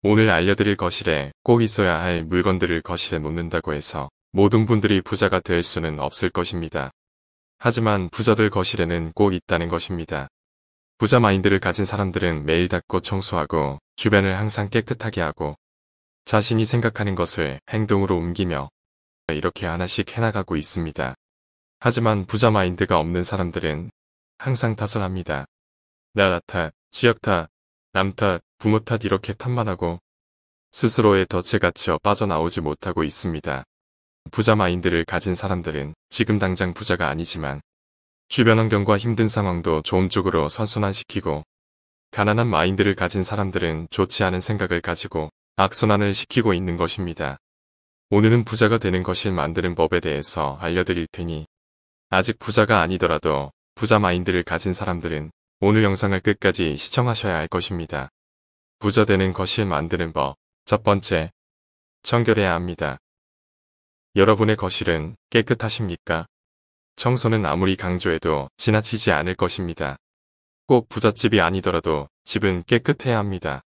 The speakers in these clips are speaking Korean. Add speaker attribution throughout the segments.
Speaker 1: 오늘 알려드릴 거실에 꼭 있어야 할 물건들을 거실에 놓는다고 해서 모든 분들이 부자가 될 수는 없을 것입니다. 하지만 부자들 거실에는 꼭 있다는 것입니다. 부자 마인드를 가진 사람들은 매일 닦고 청소하고 주변을 항상 깨끗하게 하고 자신이 생각하는 것을 행동으로 옮기며 이렇게 하나씩 해나가고 있습니다. 하지만 부자 마인드가 없는 사람들은 항상 탓을 합니다. 나 탓, 지역 탓, 남 탓, 부모 탓 이렇게 탓만 하고 스스로의 덫에 갇혀 빠져나오지 못하고 있습니다. 부자 마인드를 가진 사람들은 지금 당장 부자가 아니지만 주변 환경과 힘든 상황도 좋은 쪽으로 선순환시키고 가난한 마인드를 가진 사람들은 좋지 않은 생각을 가지고 악순환을 시키고 있는 것입니다. 오늘은 부자가 되는 것을 만드는 법에 대해서 알려드릴 테니 아직 부자가 아니더라도 부자 마인드를 가진 사람들은 오늘 영상을 끝까지 시청하셔야 할 것입니다. 부자 되는 것을 만드는 법. 첫 번째, 청결해야 합니다. 여러분의 거실은 깨끗하십니까? 청소는 아무리 강조해도 지나치지 않을 것입니다. 꼭 부잣집이 아니더라도 집은 깨끗해야 합니다.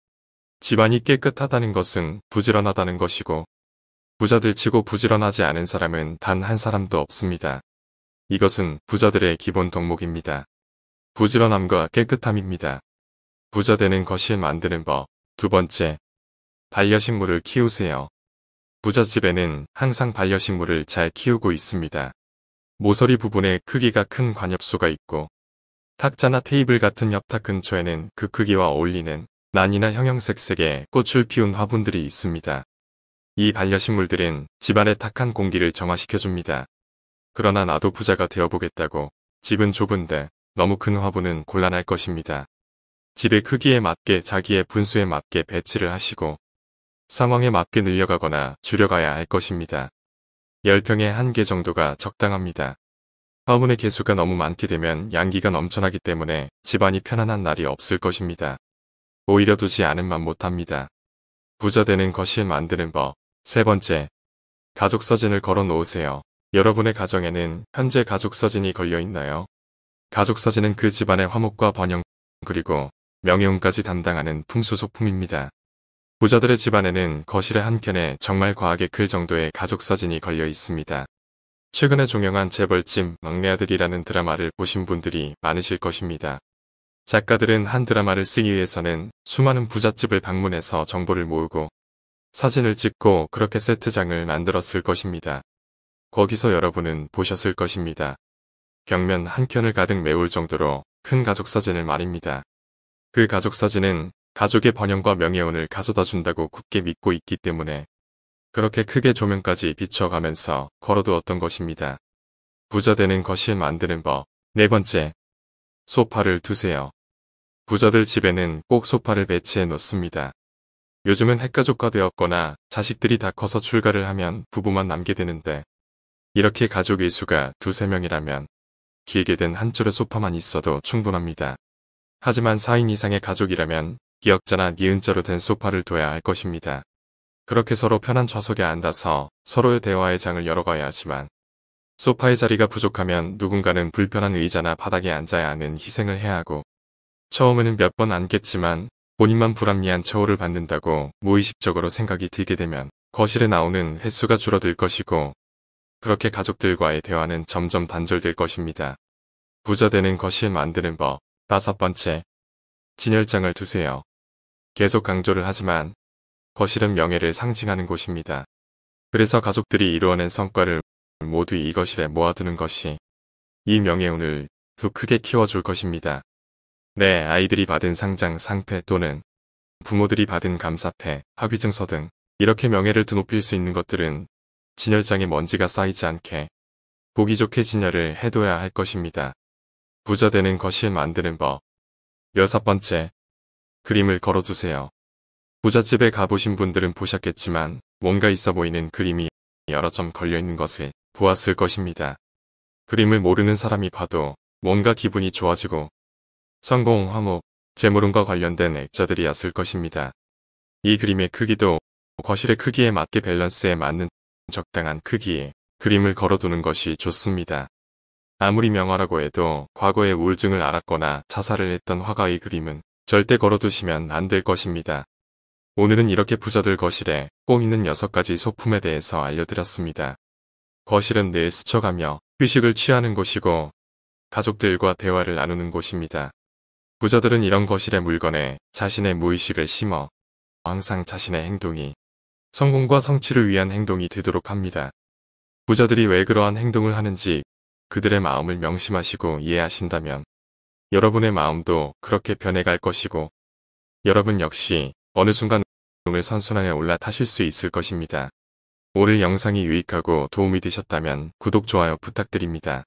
Speaker 1: 집안이 깨끗하다는 것은 부지런하다는 것이고 부자들 치고 부지런하지 않은 사람은 단 한 사람도 없습니다. 이것은 부자들의 기본 덕목입니다. 부지런함과 깨끗함입니다. 부자 되는 것을 만드는 법. 두 번째, 반려식물을 키우세요. 부잣집에는 항상 반려식물을 잘 키우고 있습니다. 모서리 부분에 크기가 큰 관엽수가 있고 탁자나 테이블 같은 옆탁 근처에는 그 크기와 어울리는 난이나 형형색색의 꽃을 피운 화분들이 있습니다. 이 반려식물들은 집안의 탁한 공기를 정화시켜줍니다. 그러나 나도 부자가 되어보겠다고 집은 좁은데 너무 큰 화분은 곤란할 것입니다. 집의 크기에 맞게 자기의 분수에 맞게 배치를 하시고 상황에 맞게 늘려가거나 줄여가야 할 것입니다. 10평에 1개 정도가 적당합니다. 화분의 개수가 너무 많게 되면 양기가 넘쳐나기 때문에 집안이 편안한 날이 없을 것입니다. 오히려 두지 않으면 못합니다. 부자 되는 것을 만드는 법. 세 번째, 가족 사진을 걸어 놓으세요. 여러분의 가정에는 현재 가족 사진이 걸려 있나요? 가족 사진은 그 집안의 화목과 번영 그리고 명예운까지 담당하는 풍수소품입니다. 부자들의 집안에는 거실의 한켠에 정말 과하게 클 정도의 가족 사진이 걸려 있습니다. 최근에 종영한 재벌집 막내 아들이라는 드라마를 보신 분들이 많으실 것입니다. 작가들은 한 드라마를 쓰기 위해서는 수많은 부잣집을 방문해서 정보를 모으고 사진을 찍고 그렇게 세트장을 만들었을 것입니다. 거기서 여러분은 보셨을 것입니다. 벽면 한켠을 가득 메울 정도로 큰 가족 사진을 말입니다. 그 가족 사진은 가족의 번영과 명예운을 가져다 준다고 굳게 믿고 있기 때문에 그렇게 크게 조명까지 비춰가면서 걸어두었던 것입니다. 부자 되는 것을 만드는 법. 네 번째, 소파를 두세요. 부자들 집에는 꼭 소파를 배치해 놓습니다. 요즘은 핵가족화 되었거나 자식들이 다 커서 출가를 하면 부부만 남게 되는데 이렇게 가족의 수가 2~3명이라면 길게 된 한 줄의 소파만 있어도 충분합니다. 하지만 4인 이상의 가족이라면 기역자나 니은자로 된 소파를 둬야 할 것입니다. 그렇게 서로 편한 좌석에 앉아서 서로의 대화의 장을 열어가야 하지만 소파의 자리가 부족하면 누군가는 불편한 의자나 바닥에 앉아야 하는 희생을 해야 하고 처음에는 몇 번 앉겠지만 본인만 불합리한 처우를 받는다고 무의식적으로 생각이 들게 되면 거실에 나오는 횟수가 줄어들 것이고 그렇게 가족들과의 대화는 점점 단절될 것입니다. 부자 되는 것을 만드는 법. 다섯 번째, 진열장을 두세요. 계속 강조를 하지만 거실은 명예를 상징하는 곳입니다. 그래서 가족들이 이루어낸 성과를 모두 이 거실에 모아두는 것이 이 명예운을 더 크게 키워줄 것입니다. 내 아이들이 받은 상장, 상패 또는 부모들이 받은 감사패, 학위증서 등 이렇게 명예를 드높일 수 있는 것들은 진열장에 먼지가 쌓이지 않게 보기 좋게 진열을 해둬야 할 것입니다. 부자 되는 것을 만드는 법. 여섯 번째, 그림을 걸어두세요. 부잣집에 가보신 분들은 보셨겠지만 뭔가 있어 보이는 그림이 여러 점 걸려있는 것을 보았을 것입니다. 그림을 모르는 사람이 봐도 뭔가 기분이 좋아지고 성공, 화목, 재물운과 관련된 액자들이었을 것입니다. 이 그림의 크기도 거실의 크기에 맞게 밸런스에 맞는 적당한 크기의 그림을 걸어두는 것이 좋습니다. 아무리 명화라고 해도 과거에 우울증을 앓았거나 자살을 했던 화가의 그림은 절대 걸어두시면 안 될 것입니다. 오늘은 이렇게 부자들 거실에 꼭 있는 6가지 소품에 대해서 알려드렸습니다. 거실은 늘 스쳐가며 휴식을 취하는 곳이고 가족들과 대화를 나누는 곳입니다. 부자들은 이런 거실의 물건에 자신의 무의식을 심어 항상 자신의 행동이 성공과 성취를 위한 행동이 되도록 합니다. 부자들이 왜 그러한 행동을 하는지 그들의 마음을 명심하시고 이해하신다면 여러분의 마음도 그렇게 변해갈 것이고 여러분 역시 어느 순간 운을 선순환에 올라타실 수 있을 것입니다. 오늘 영상이 유익하고 도움이 되셨다면 구독, 좋아요 부탁드립니다.